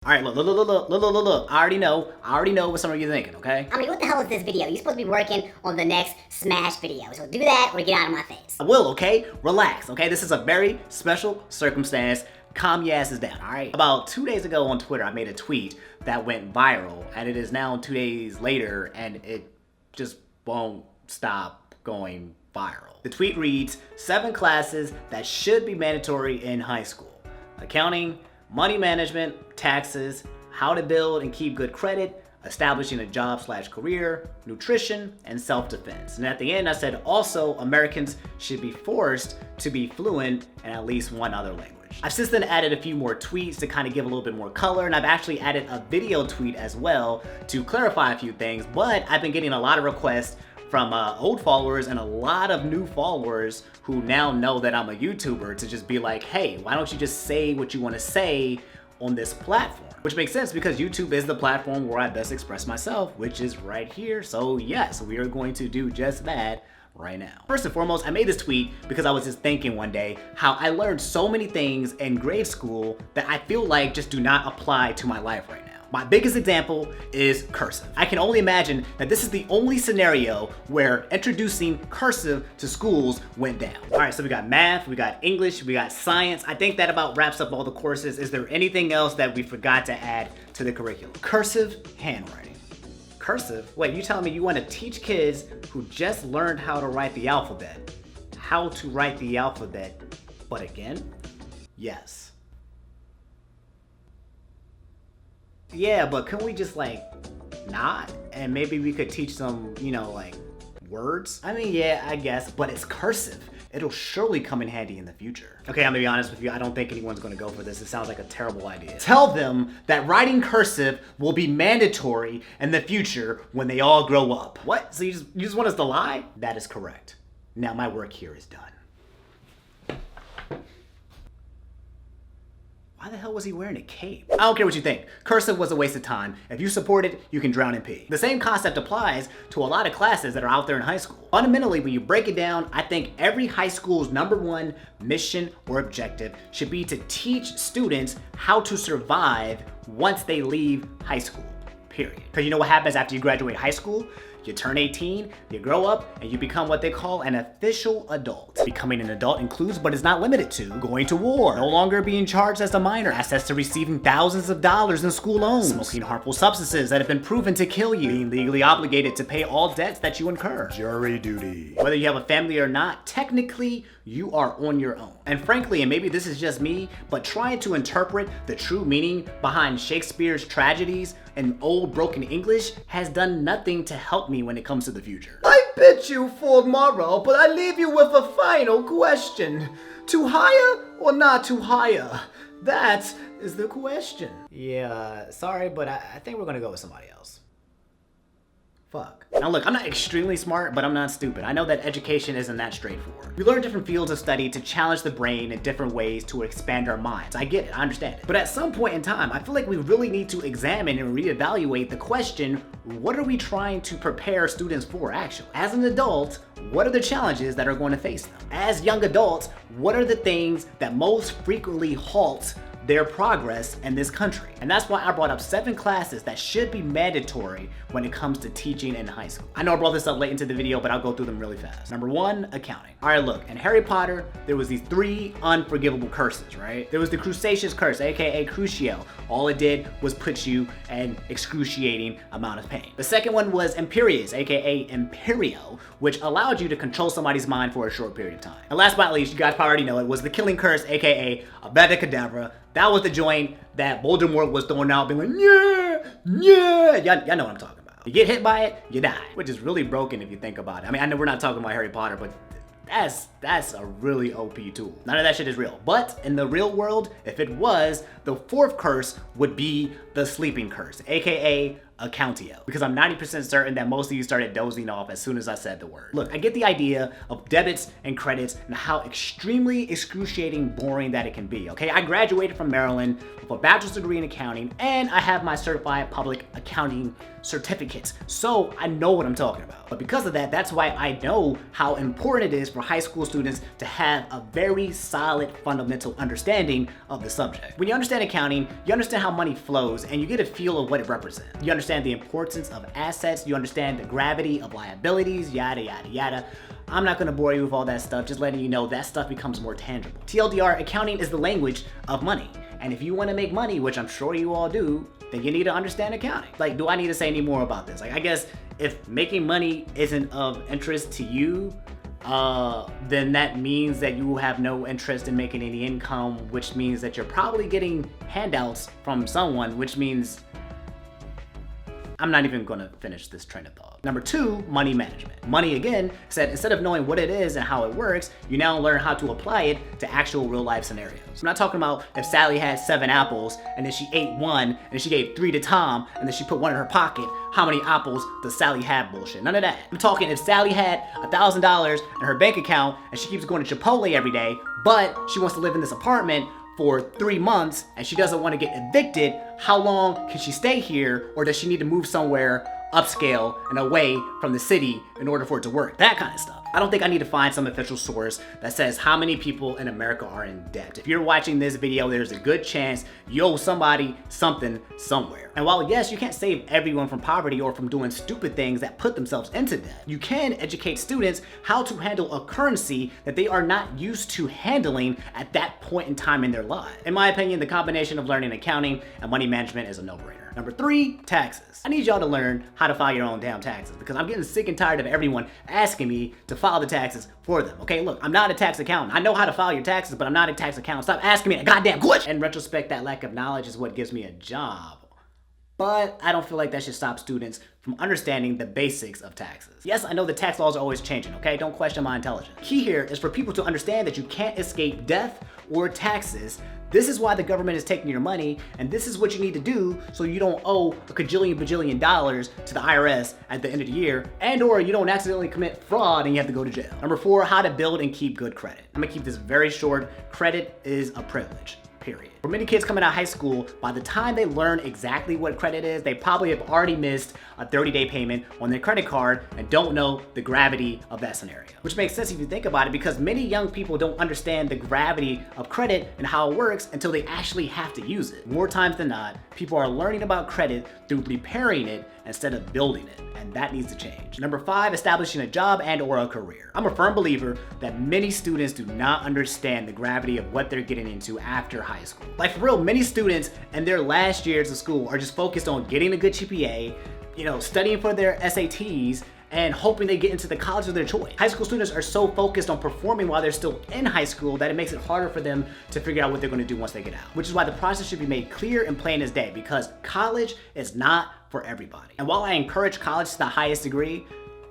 All right, look. I already know what some of you are thinking, okay? I mean, what the hell is this video? You're supposed to be working on the next Smash video. So do that or get out of my face. I will, okay? Relax, okay? This is a very special circumstance. Calm your asses down, all right? About 2 days ago on Twitter, I made a tweet that went viral, and it is now 2 days later, and it just won't stop going viral. The tweet reads, 7 classes that should be mandatory in high school. Accounting, money management, taxes, how to build and keep good credit, establishing a job/career, nutrition, and self-defense. And at the end I said also Americans should be forced to be fluent in at least one other language. I've since then added a few more tweets to kind of give a little bit more color, and I've actually added a video tweet as well to clarify a few things, but I've been getting a lot of requests from old followers and a lot of new followers who now know that I'm a YouTuber to just be like, hey, why don't you just say what you want to say on this platform? Which makes sense because YouTube is the platform where I best express myself, which is right here. So yes, we are going to do just that right now. First and foremost, I made this tweet because I was just thinking one day how I learned so many things in grade school that I feel like just do not apply to my life right now. My biggest example is cursive. I can only imagine that this is the only scenario where introducing cursive to schools went down. All right, so we got math, we got English, we got science. I think that about wraps up all the courses. Is there anything else that we forgot to add to the curriculum? Cursive handwriting. Cursive? Wait, you telling me you want to teach kids who just learned how to write the alphabet how to write the alphabet, but again? Yes. Yeah, but can we just not? And maybe we could teach them, words? I mean, yeah, I guess, but it's cursive. It'll surely come in handy in the future. Okay, I'm gonna be honest with you, I don't think anyone's gonna go for this. It sounds like a terrible idea. Tell them that writing cursive will be mandatory in the future when they all grow up. What? So you just want us to lie? That is correct. Now my work here is done. Why the hell was he wearing a cape? I don't care what you think. Cursive was a waste of time. If you support it, you can drown in pee. The same concept applies to a lot of classes that are out there in high school. Fundamentally, when you break it down, I think every high school's #1 mission or objective should be to teach students how to survive once they leave high school, period. Because you know what happens after you graduate high school? You turn 18, you grow up, and you become what they call an official adult. Becoming an adult includes, but is not limited to, going to war, no longer being charged as a minor, access to receiving thousands of dollars in school loans, smoking harmful substances that have been proven to kill you, being legally obligated to pay all debts that you incur, jury duty. Whether you have a family or not, technically, you are on your own. And frankly, and maybe this is just me, but trying to interpret the true meaning behind Shakespeare's tragedies in old broken English has done nothing to help me when it comes to the future. I bid you for tomorrow, but I leave you with a final question. To hire or not to hire? That is the question. Yeah, sorry, but I think we're gonna go with somebody else. Fuck. Now look, I'm not extremely smart, but I'm not stupid. I know that education isn't that straightforward. We learn different fields of study to challenge the brain in different ways to expand our minds. I get it, I understand it. But at some point in time, I feel like we really need to examine and reevaluate the question, what are we trying to prepare students for actually? As an adult, what are the challenges that are going to face them? As young adults, what are the things that most frequently halt their progress in this country? And that's why I brought up 7 classes that should be mandatory when it comes to teaching in high school. I know I brought this up late into the video, but I'll go through them really fast. #1, accounting. All right, look, in Harry Potter, there was these 3 unforgivable curses, right? There was the Crustaceous Curse, aka Crucio. All it did was put you in excruciating amount of pain. The second one was Imperious, aka Imperio, which allowed you to control somebody's mind for a short period of time. And last but not least, you guys probably already know it, was the Killing Curse, aka Avada Kedavra. That was the joint that Voldemort was throwing out, being like, yeah. Y'all know what I'm talking about. You get hit by it, you die. Which is really broken if you think about it. I mean, I know we're not talking about Harry Potter, but that's a really OP tool. None of that shit is real. But in the real world, if it was, the 4th curse would be the Sleeping Curse, aka accountio, because I'm 90% certain that most of you started dozing off as soon as I said the word. Look, I get the idea of debits and credits and how extremely excruciating boring that it can be, okay? I graduated from Maryland with a bachelor's degree in accounting, and I have my certified public accounting certificates, so I know what I'm talking about. But because of that, that's why I know how important it is for high school students to have a very solid fundamental understanding of the subject. When you understand accounting, you understand how money flows and you get a feel of what it represents. You understand the importance of assets, you understand the gravity of liabilities, yada, yada, yada. I'm not gonna bore you with all that stuff, just letting you know that stuff becomes more tangible. TLDR, accounting is the language of money. And if you wanna make money, which I'm sure you all do, then you need to understand accounting. Like, do I need to say any more about this? Like, I guess if making money isn't of interest to you, then that means that you have no interest in making any income, which means that you're probably getting handouts from someone, which means I'm not even gonna finish this train of thought. Number 2, money management. Money, again, said instead of knowing what it is and how it works, you now learn how to apply it to actual real life scenarios. I'm not talking about if Sally had 7 apples and then she ate 1 and then she gave 3 to Tom and then she put 1 in her pocket. How many apples does Sally have bullshit? None of that. I'm talking if Sally had $1,000 in her bank account and she keeps going to Chipotle every day, but she wants to live in this apartment for 3 months and she doesn't want to get evicted, how long can she stay here, or does she need to move somewhere upscale and away from the city in order for it to work? That kind of stuff. I don't think I need to find some official source that says how many people in America are in debt. If you're watching this video, there's a good chance you owe somebody something somewhere. And while yes, you can't save everyone from poverty or from doing stupid things that put themselves into debt, you can educate students how to handle a currency that they are not used to handling at that point in time in their life. In my opinion, the combination of learning accounting and money management is a no-brainer. Number 3, taxes. I need y'all to learn how to file your own damn taxes because I'm getting sick and tired of everyone asking me to file the taxes for them. Okay, look, I'm not a tax accountant. I know how to file your taxes, but I'm not a tax accountant. Stop asking me that goddamn question. In retrospect, that lack of knowledge is what gives me a job. But I don't feel like that should stop students from understanding the basics of taxes. Yes, I know the tax laws are always changing, okay? Don't question my intelligence. Key here is for people to understand that you can't escape death or taxes. This is why the government is taking your money, and this is what you need to do so you don't owe a bajillion dollars to the IRS at the end of the year, and or you don't accidentally commit fraud and you have to go to jail. Number 4, how to build and keep good credit. I'm gonna keep this very short. Credit is a privilege. Period. For many kids coming out of high school, by the time they learn exactly what credit is, they probably have already missed a 30-day payment on their credit card and don't know the gravity of that scenario. Which makes sense if you think about it, because many young people don't understand the gravity of credit and how it works until they actually have to use it. More times than not, people are learning about credit through repairing it instead of building it, and that needs to change. Number 5, establishing a job and or a career. I'm a firm believer that many students do not understand the gravity of what they're getting into after high school. Like for real, many students in their last years of school are just focused on getting a good GPA, studying for their SATs, and hoping they get into the college of their choice. High school students are so focused on performing while they're still in high school that it makes it harder for them to figure out what they're gonna do once they get out. Which is why the process should be made clear and plain as day, because college is not for everybody. And while I encourage college to the highest degree,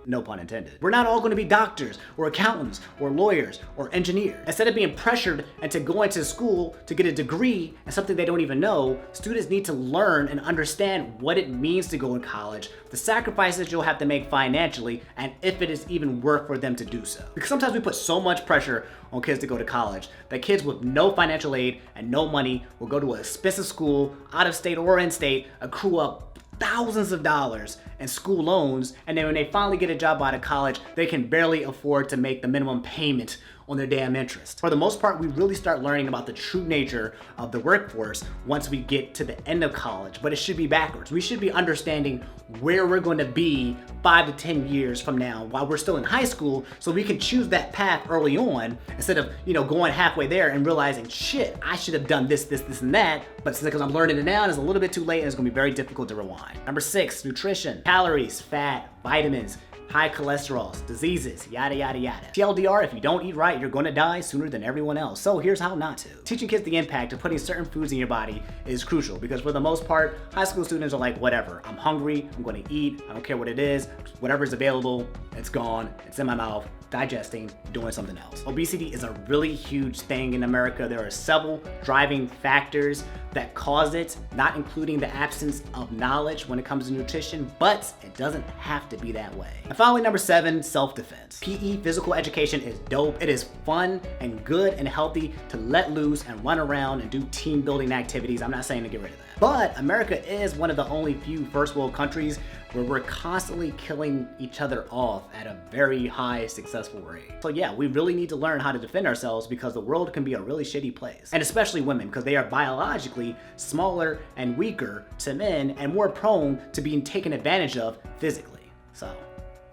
no pun intended, we're not all gonna be doctors or accountants or lawyers or engineers. Instead of being pressured into going to school to get a degree in something they don't even know, students need to learn and understand what it means to go to college, the sacrifices you'll have to make financially, and if it is even worth for them to do so. Because sometimes we put so much pressure on kids to go to college that kids with no financial aid and no money will go to an expensive school, out of state or in state, accrue up thousands of dollars in school loans, and then when they finally get a job out of college, they can barely afford to make the minimum payment on their damn interest. For the most part, we really start learning about the true nature of the workforce once we get to the end of college, but it should be backwards. We should be understanding where we're going to be 5 to 10 years from now while we're still in high school, so we can choose that path early on instead of, going halfway there and realizing, shit, I should have done this, and that, but because I'm learning it now, and it's a little bit too late and it's gonna be very difficult to rewind. Number 6, nutrition. Calories, fat, vitamins, high cholesterol, diseases, yada yada yada. TLDR, if you don't eat right, you're gonna die sooner than everyone else. So here's how not to. Teaching kids the impact of putting certain foods in your body is crucial because for the most part, high school students are like, whatever, I'm hungry, I'm gonna eat, I don't care what it is, whatever's available, it's gone, it's in my mouth, digesting, doing something else. Obesity is a really huge thing in America. There are several driving factors that cause it, not including the absence of knowledge when it comes to nutrition, but it doesn't have to be that way. And finally, number 7, self-defense. PE, physical education, is dope. It is fun and good and healthy to let loose and run around and do team building activities. I'm not saying to get rid of that. But America is one of the only few first world countries where we're constantly killing each other off at a very high successful rate. So yeah, we really need to learn how to defend ourselves because the world can be a really shitty place. And especially women, because they are biologically smaller and weaker to men and more prone to being taken advantage of physically. So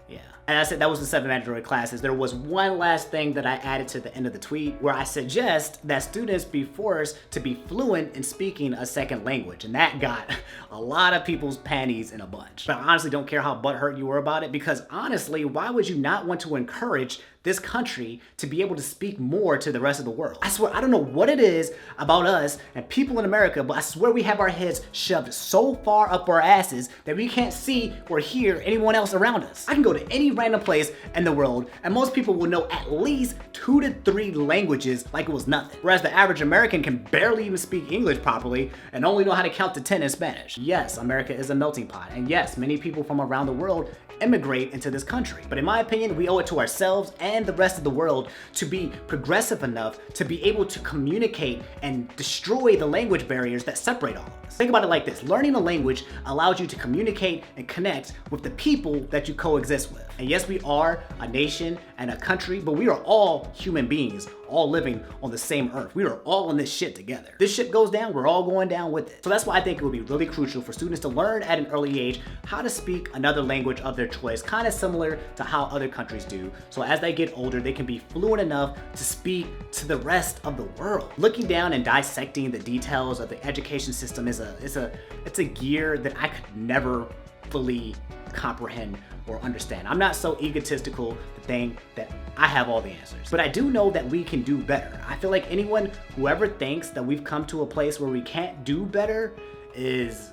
yeah. And I said that was the 7 mandatory classes. There was one last thing that I added to the end of the tweet where I suggest that students be forced to be fluent in speaking a second language. And that got a lot of people's panties in a bunch. But I honestly don't care how butthurt you were about it because honestly, why would you not want to encourage this country to be able to speak more to the rest of the world? I swear, I don't know what it is about us and people in America, but I swear we have our heads shoved so far up our asses that we can't see or hear anyone else around us. I can go to any random place in the world and most people will know at least 2 to 3 languages like it was nothing. Whereas the average American can barely even speak English properly and only know how to count to 10 in Spanish. Yes, America is a melting pot. And yes, many people from around the world immigrate into this country. But in my opinion, we owe it to ourselves and the rest of the world to be progressive enough to be able to communicate and destroy the language barriers that separate all of us. Think about it like this. Learning a language allows you to communicate and connect with the people that you coexist with. And yes, we are a nation and a country, but we are all human beings, all living on the same earth. We are all in this shit together. This shit goes down, we're all going down with it. So that's why I think it would be really crucial for students to learn at an early age how to speak another language of their choice, kind of similar to how other countries do. So as they get older, they can be fluent enough to speak to the rest of the world. Looking down and dissecting the details of the education system is it's a gear that I could never fully comprehend or understand. I'm not so egotistical to think that I have all the answers, but I do know that we can do better. I feel like anyone who ever thinks that we've come to a place where we can't do better is,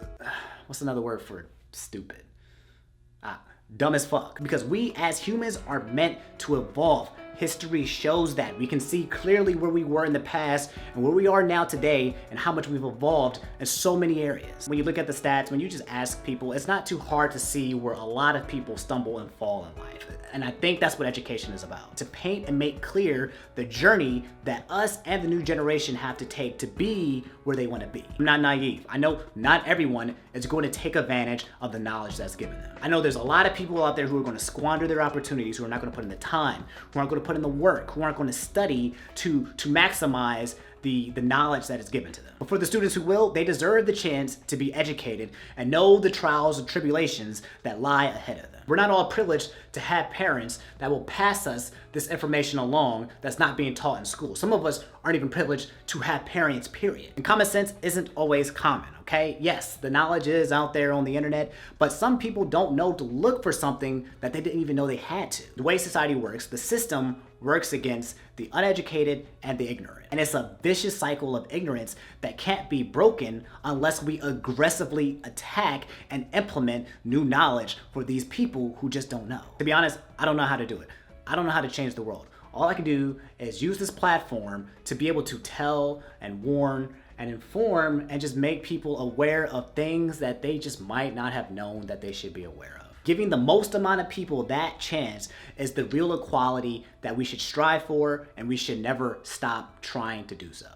what's another word for stupid? Dumb as fuck. Because we as humans are meant to evolve. History shows that. We can see clearly where we were in the past and where we are now today and how much we've evolved in so many areas. When you look at the stats, when you just ask people, it's not too hard to see where a lot of people stumble and fall in life. And I think that's what education is about. To paint and make clear the journey that us and the new generation have to take to be where they want to be. I'm not naive. I know not everyone is going to take advantage of the knowledge that's given them. I know there's a lot of people out there who are going to squander their opportunities, who are not going to put in the time, who aren't going to put in the work, who aren't going to study to maximize the knowledge that is given to them. But for the students who will, they deserve the chance to be educated and know the trials and tribulations that lie ahead of them. We're not all privileged to have parents that will pass us this information along that's not being taught in school. Some of us aren't even privileged to have parents, period. And common sense isn't always common, okay? Yes, the knowledge is out there on the internet, but some people don't know to look for something that they didn't even know they had to. The way society works, the system works against the uneducated and the ignorant. And it's a vicious cycle of ignorance that can't be broken unless we aggressively attack and implement new knowledge for these people who just don't know. To be honest, I don't know how to do it. I don't know how to change the world. All I can do is use this platform to be able to tell and warn and inform and just make people aware of things that they just might not have known that they should be aware of. Giving the most amount of people that chance is the real equality that we should strive for, and we should never stop trying to do so.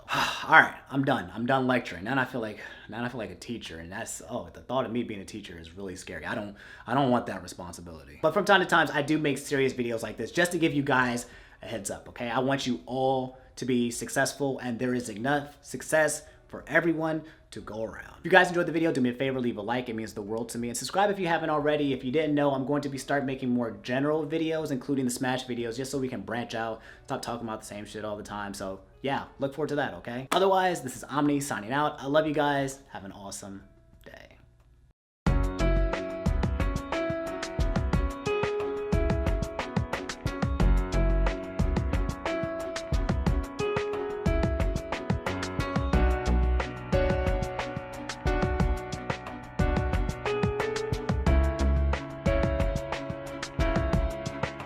All right, I'm done. I'm done lecturing. Now I feel like a teacher, and that's, the thought of me being a teacher is really scary. I don't want that responsibility. But from time to time, I do make serious videos like this just to give you guys a heads up, okay? I want you all to be successful, and there is enough success for everyone to go around. If you guys enjoyed the video, do me a favor, leave a like. It means the world to me. And subscribe if you haven't already. If you didn't know, I'm going to start making more general videos, including the Smash videos, just so we can branch out, stop talking about the same shit all the time. So yeah, look forward to that, okay? Otherwise, this is Omni signing out. I love you guys. Have an awesome